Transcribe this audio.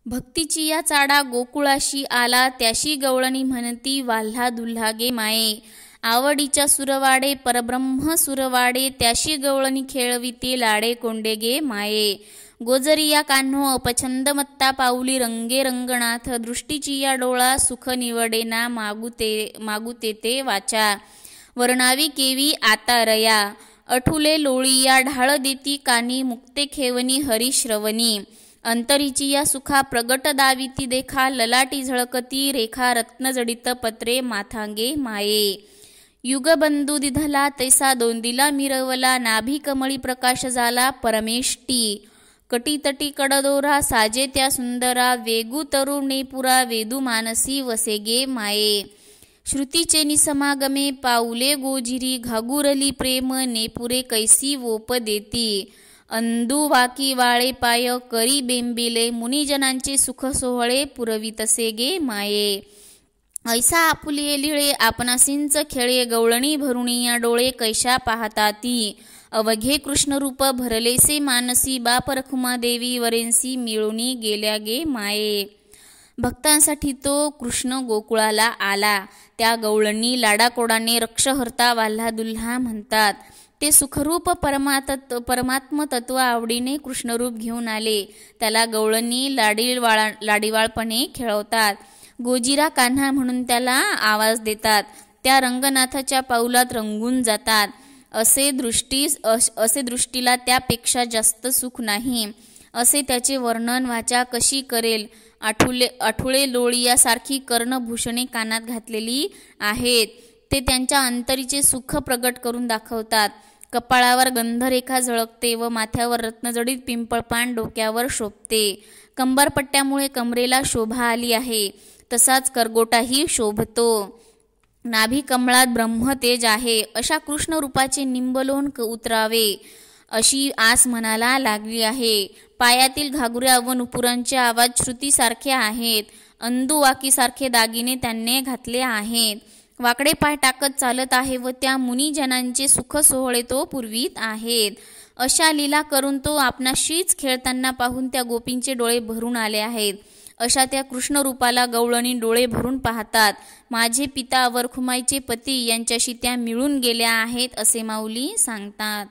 भक्तीची या चाडा गोकुळाशी आला, त्याशी गवळणी म्हणती वाल्हा दुल्हा गे माये. आवडीच्या सुरवाडे परब्रह्म सुरवाडे, त्याशी गवळणी खेळविते लाडे कोंडे गे माये. गोजरिया कान्हो अपछंद मत्ता पाऊली, रंगे रंगनाथ दृष्टीची या डोळा, सुख निवडेना मागुते ते वाचा. वर्णावी केवी आता रया, अठुले लोळिया ढाळ देती कानी, मुक्ते खेवनी हरिश्रवणी. अंतरीची या सुखा प्रगट दाविती देखा, ललाटी झळकती रेखा रत्नजडित पत्रे माथांगे माये. युगबंधू दिधला तैसा दोंदिला मिरवला, नाभी कमळी प्रकाश झाला परमेष्टी. कटीतटी कडदोरा साजे त्या सुंदरा, वेगू तरुणेपुरा वेदू मानसी वसेगे माये. श्रुतीचे निसमागमे पाऊले गोजिरी, घागुरली प्रेम नेपुरे कैसी वोप देती. अंदू वाकी वाळे पाय करी बेंबिले, मुनिजनांचे सुख सोहळे पुरवितसे गे माये. ऐसा आपुले लिळे आपणासींच खेळे, गवळणी भरुणिया डोळे कैशा पाहता ती. अवघे कृष्णरूप भरलेसे मानसी, बाप रखुमा देवी वरेंसी मिळूनी गेल्या गे माये. भक्तांसाठी तो कृष्ण गोकुळाला आला, त्या गवळणी लाडाकोडाने रक्षहर्ता वाल्हा दुल्हा म्हणतात. ते सुखरूप परमात्म तत्व आवडीने कृष्णरूप घेऊन आले. त्याला गवळणी लाडीवाळपणे खेळवतात. गोजिरा कान्हा म्हणून त्याला आवाज देतात. त्या रंगनाथाच्या पाऊलात रंगून जातात. असे दृष्टीला त्यापेक्षा जास्त सुख नाही, असे त्याचे वर्णन वाचा कशी करेल. आठुळे लोळियासारखी कर्णभूषणे कानात घातलेली आहेत. ते त्यांच्या अंतरीचे सुख प्रगट करून दाखवतात. कपाळावर गंधरेखा झळकते व माथ्यावर रत्नजडित पिंपळपान डोक्यावर शोभते. कंबरपट्ट्यामुळे कमरेला शोभा आली आहे, तसाच करगोटाही शोभतो. नाभी कमळात ब्रह्मतेज आहे. अशा कृष्ण रूपाचे निंबलोन उतरावे अशी आस मनाला लागली आहे. पायातील घागुऱ्या व नुपुरांचे आवाज श्रुतीसारखे आहेत. अंदुवाकीसारखे दागिने त्यांनी घातले आहेत. वाकडे पाय टाकत चालत आहे व त्या मुनिजनांचे सुख सोहळे तो पुरवीत आहेत. अशा लीला करून तो आपणाशीच खेळताना पाहून त्या गोपींचे डोळे भरून आले आहेत. अशा त्या कृष्ण रूपाला गवळणी डोळे भरून पाहतात. माझे पिता वरखुमाईचे पती यांच्याशी त्या मिळून गेल्या आहेत असे माऊली सांगतात.